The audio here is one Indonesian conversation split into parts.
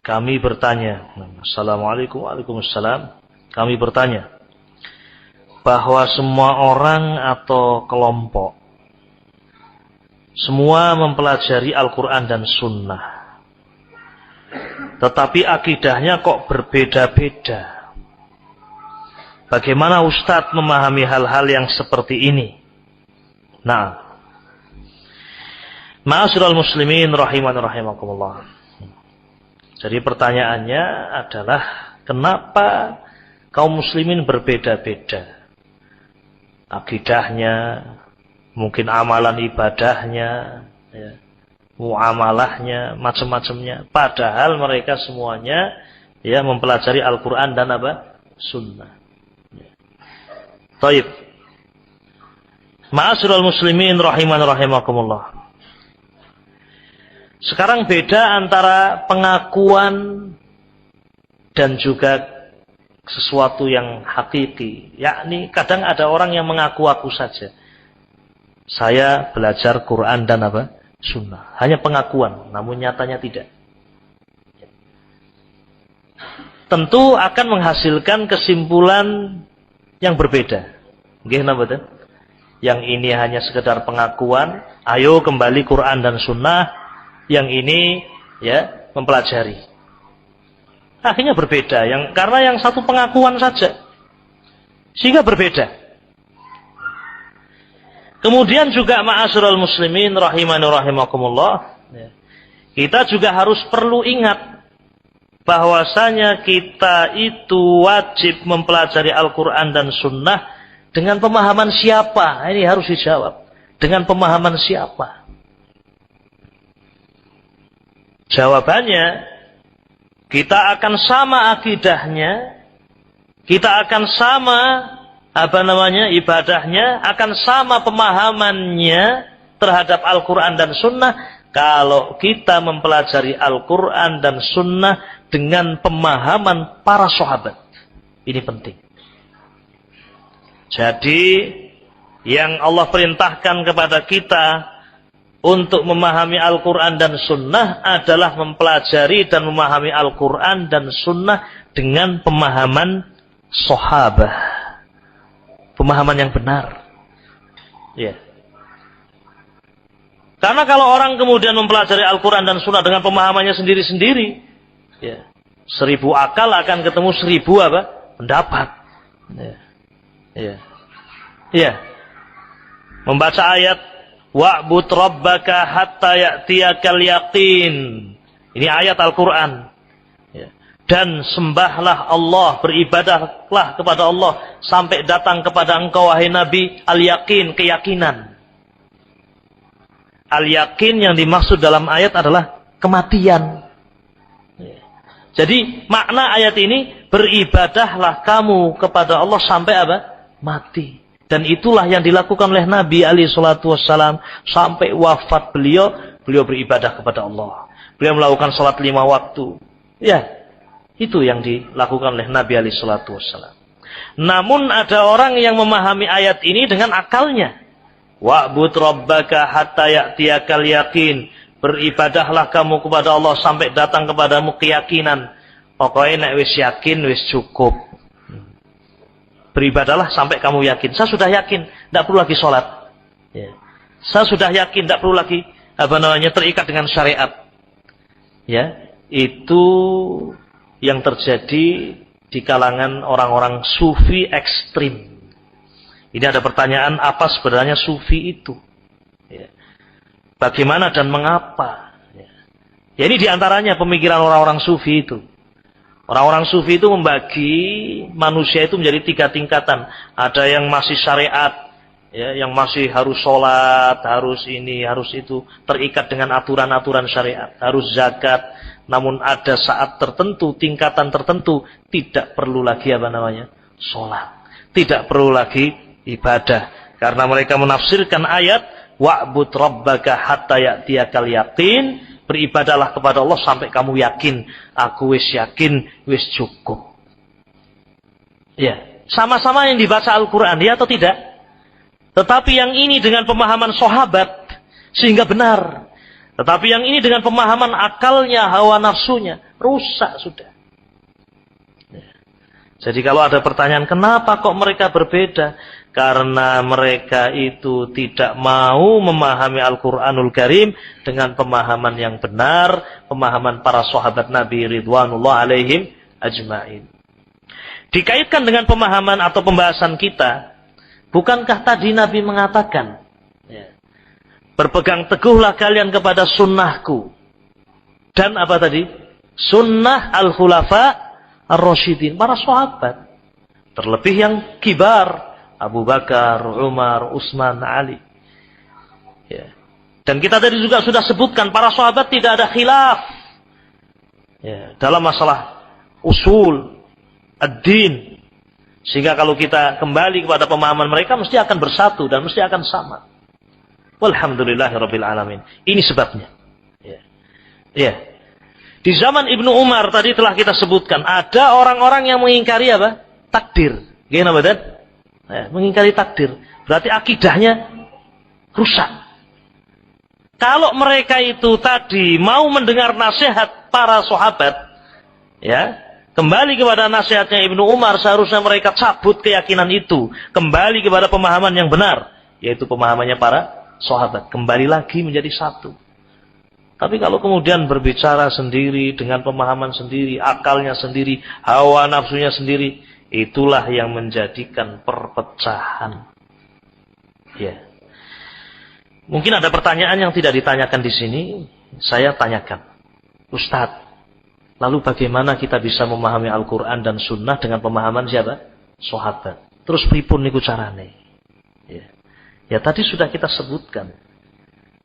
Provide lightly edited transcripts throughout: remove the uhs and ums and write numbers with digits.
kami bertanya, Assalamualaikum, waalaikumsalam. Kami bertanya bahwa semua orang atau kelompok semua mempelajari Al-Quran dan Sunnah, tetapi akidahnya kok berbeda-beda. Bagaimana Ustadz memahami hal-hal yang seperti ini? Nah, ma'asyiral muslimin rahimani rahimakumullah. Jadi pertanyaannya adalah kenapa kaum muslimin berbeda-beda akidahnya, mungkin amalan ibadahnya, ya, muamalahnya, macam-macamnya. Padahal mereka semuanya ya mempelajari Al-Quran dan apa? Sunnah. Ya. Taib. Ma'asyiral muslimin rahimani rahimakumullah. Sekarang beda antara pengakuan dan juga sesuatu yang hakiki. Yakni kadang ada orang yang mengaku-aku saja. Saya belajar Quran dan apa? Sunnah. Hanya pengakuan, namun nyatanya tidak. Tentu akan menghasilkan kesimpulan yang berbeda. Nggih napa ten? Yang ini hanya sekedar pengakuan, ayo kembali Quran dan Sunnah. Yang ini ya mempelajari. Akhirnya berbeda, karena yang satu pengakuan saja, sehingga berbeda. Kemudian juga ma'asyiral muslimin rahimani rahimakumullah, kita juga harus perlu ingat bahwasanya kita itu wajib mempelajari Al-Quran dan Sunnah dengan pemahaman siapa? Ini harus dijawab. Dengan pemahaman siapa? Jawabannya, kita akan sama akidahnya, kita akan sama ibadahnya, akan sama pemahamannya terhadap Al-Quran dan Sunnah kalau kita mempelajari Al-Quran dan Sunnah dengan pemahaman para sahabat. Ini penting. Jadi yang Allah perintahkan kepada kita untuk memahami Al-Quran dan Sunnah adalah mempelajari dan memahami Al-Quran dan Sunnah dengan pemahaman sahabat, pemahaman yang benar. Ya. Karena kalau orang kemudian mempelajari Al-Quran dan Sunnah dengan pemahamannya sendiri-sendiri, ya, 1000 akal akan ketemu 1000 apa? Pendapat. Ya. Ya. Ya. Membaca ayat wa'bud rabbaka hatta ya'tiyakal yaqin. Ini ayat Al-Quran. Ya. Dan sembahlah Allah, beribadahlah kepada Allah sampai datang kepada engkau wahai Nabi al-yaqin, keyakinan. Al-yaqin yang dimaksud dalam ayat adalah kematian. Ya. Jadi makna ayat ini, beribadahlah kamu kepada Allah sampai apa? Mati. Dan itulah yang dilakukan oleh Nabi SAW sampai wafat beliau beribadah kepada Allah. Beliau melakukan salat 5 waktu. Ya, itu yang dilakukan oleh Nabi SAW. Namun ada orang yang memahami ayat ini dengan akalnya. Wa'bud rabbaka hatta ya'tiyakal yaqin. Beribadahlah kamu kepada Allah sampai datang kepadamu keyakinan. Pokoknya nek wis yakin wis cukup. Beribadahlah sampai kamu yakin. Saya sudah yakin, tidak perlu lagi sholat. Ya. Saya sudah yakin, tidak perlu lagi terikat dengan syariat. Ya, itu yang terjadi di kalangan orang-orang sufi ekstrim. Ini ada pertanyaan, apa sebenarnya sufi itu? Ya. Bagaimana dan mengapa? Ya, ini diantaranya pemikiran orang-orang sufi itu. Orang-orang sufi itu membagi manusia itu menjadi 3 tingkatan. Ada yang masih syariat, ya, yang masih harus sholat, harus ini, harus itu, terikat dengan aturan-aturan syariat, harus zakat. Namun ada saat tertentu, tingkatan tertentu, tidak perlu lagi sholat, tidak perlu lagi ibadah, karena mereka menafsirkan ayat wa'bud rabbaka hatta ya'tiyakal yaqin. Beribadahlah kepada Allah sampai kamu yakin. Aku wis yakin, wis cukup. Ya, sama-sama yang dibaca Al-Quran, ya atau tidak? Tetapi yang ini dengan pemahaman sahabat, sehingga benar. Tetapi yang ini dengan pemahaman akalnya, hawa nafsunya, rusak sudah. Jadi kalau ada pertanyaan, kenapa kok mereka berbeda? Karena mereka itu tidak mau memahami Al-Quranul Karim dengan pemahaman yang benar, pemahaman para sahabat Nabi Ridwanullah alaihim ajma'in. Dikaitkan dengan pemahaman atau pembahasan kita, bukankah tadi Nabi mengatakan, berpegang teguhlah kalian kepada sunnahku. Dan apa tadi? Sunnah al-khulafa ar-rasyidin, para sahabat. Terlebih yang kibar, Abu Bakar, Umar, Utsman, Ali. Ya. Dan kita tadi juga sudah sebutkan, para sahabat tidak ada khilaf. Ya. Dalam masalah usul, ad-din. Sehingga kalau kita kembali kepada pemahaman mereka, mesti akan bersatu dan mesti akan sama. Walhamdulillahirabbil alamin. Ini sebabnya. Ya. Ya. Di zaman Ibnu Umar tadi telah kita sebutkan, ada orang-orang yang mengingkari apa? Takdir. Gimana betul? Ya, mengingkari takdir. Berarti akidahnya rusak. Kalau mereka itu tadi mau mendengar nasihat para sahabat, ya, kembali kepada nasihatnya Ibnu Umar, seharusnya mereka cabut keyakinan itu, kembali kepada pemahaman yang benar, yaitu pemahamannya para sahabat, kembali lagi menjadi satu. Tapi kalau kemudian berbicara sendiri, dengan pemahaman sendiri, akalnya sendiri, hawa nafsunya sendiri, itulah yang menjadikan perpecahan. Ya. Mungkin ada pertanyaan yang tidak ditanyakan di sini, saya tanyakan. Ustadz, lalu bagaimana kita bisa memahami Al-Quran dan Sunnah dengan pemahaman siapa? Sahabat. Terus pripun niku carane? Ya. Ya tadi sudah kita sebutkan.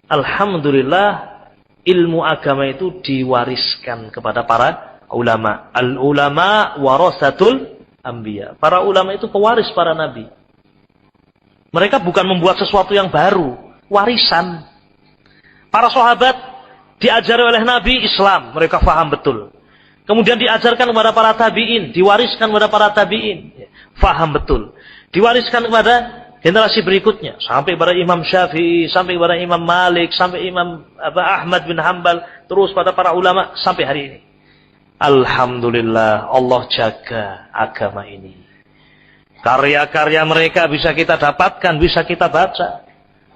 Alhamdulillah, ilmu agama itu diwariskan kepada para ulama. Al-ulama warasatul anbiya. Para ulama itu pewaris para nabi. Mereka bukan membuat sesuatu yang baru, warisan. Para sahabat diajari oleh Nabi Islam, mereka faham betul. Kemudian diajarkan kepada para tabi'in, diwariskan kepada para tabi'in, faham betul. Diwariskan kepada generasi berikutnya, sampai kepada Imam Syafi'i, sampai kepada Imam Malik, sampai Imam Ahmad bin Hanbal, terus pada para ulama sampai hari ini. Alhamdulillah, Allah jaga agama ini. Karya-karya mereka bisa kita dapatkan, bisa kita baca.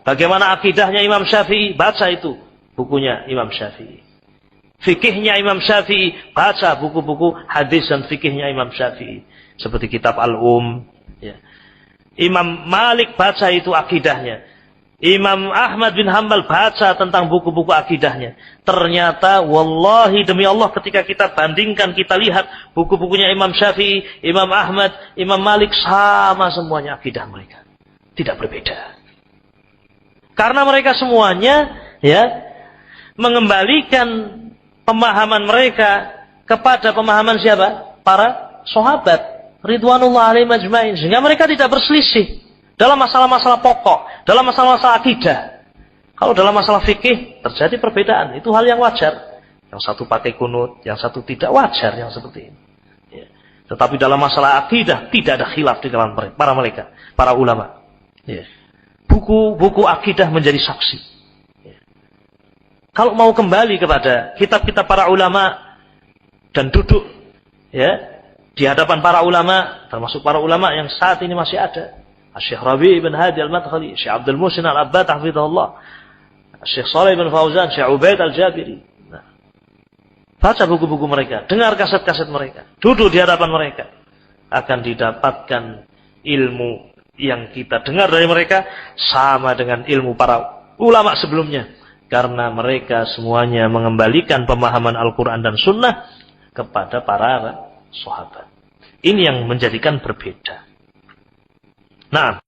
Bagaimana akidahnya Imam Syafi'i, baca itu bukunya Imam Syafi'i. Fikihnya Imam Syafi'i, baca buku-buku hadis dan fikihnya Imam Syafi'i. Seperti kitab Al-Um, ya. Imam Malik baca itu akidahnya. Imam Ahmad bin Hanbal baca tentang buku-buku akidahnya. Ternyata wallahi demi Allah ketika kita bandingkan, kita lihat buku-bukunya Imam Syafi'i, Imam Ahmad, Imam Malik sama semuanya akidah mereka. Tidak berbeda. Karena mereka semuanya ya mengembalikan pemahaman mereka kepada pemahaman siapa? Para sahabat Ridwanullah alaihim ajma'in, sehingga mereka tidak berselisih dalam masalah-masalah pokok, dalam masalah-masalah akidah. Kalau dalam masalah fikih terjadi perbedaan, itu hal yang wajar. Yang satu pakai kunut, yang satu tidak, wajar yang seperti ini. Ya. Tetapi dalam masalah akidah tidak ada khilaf di kalangan mereka, para ulama. Ya. Buku-buku akidah menjadi saksi. Ya. Kalau mau kembali kepada kitab-kitab para ulama dan duduk, ya, di hadapan para ulama, termasuk para ulama yang saat ini masih ada. Syekh Rabi' bin Hadi al-Madkhali, Syekh Abdul Muhsin al-Abbad hafizahullah, Syekh Shalih bin Fauzan, Syekh Ubaid al-Jabiri. Nah, baca buku-buku mereka, dengar kaset-kaset mereka, duduk di hadapan mereka. Akan didapatkan ilmu yang kita dengar dari mereka sama dengan ilmu para ulama sebelumnya. Karena mereka semuanya mengembalikan pemahaman Al-Quran dan Sunnah kepada para sahabat. Ini yang menjadikan berbeda. Nah,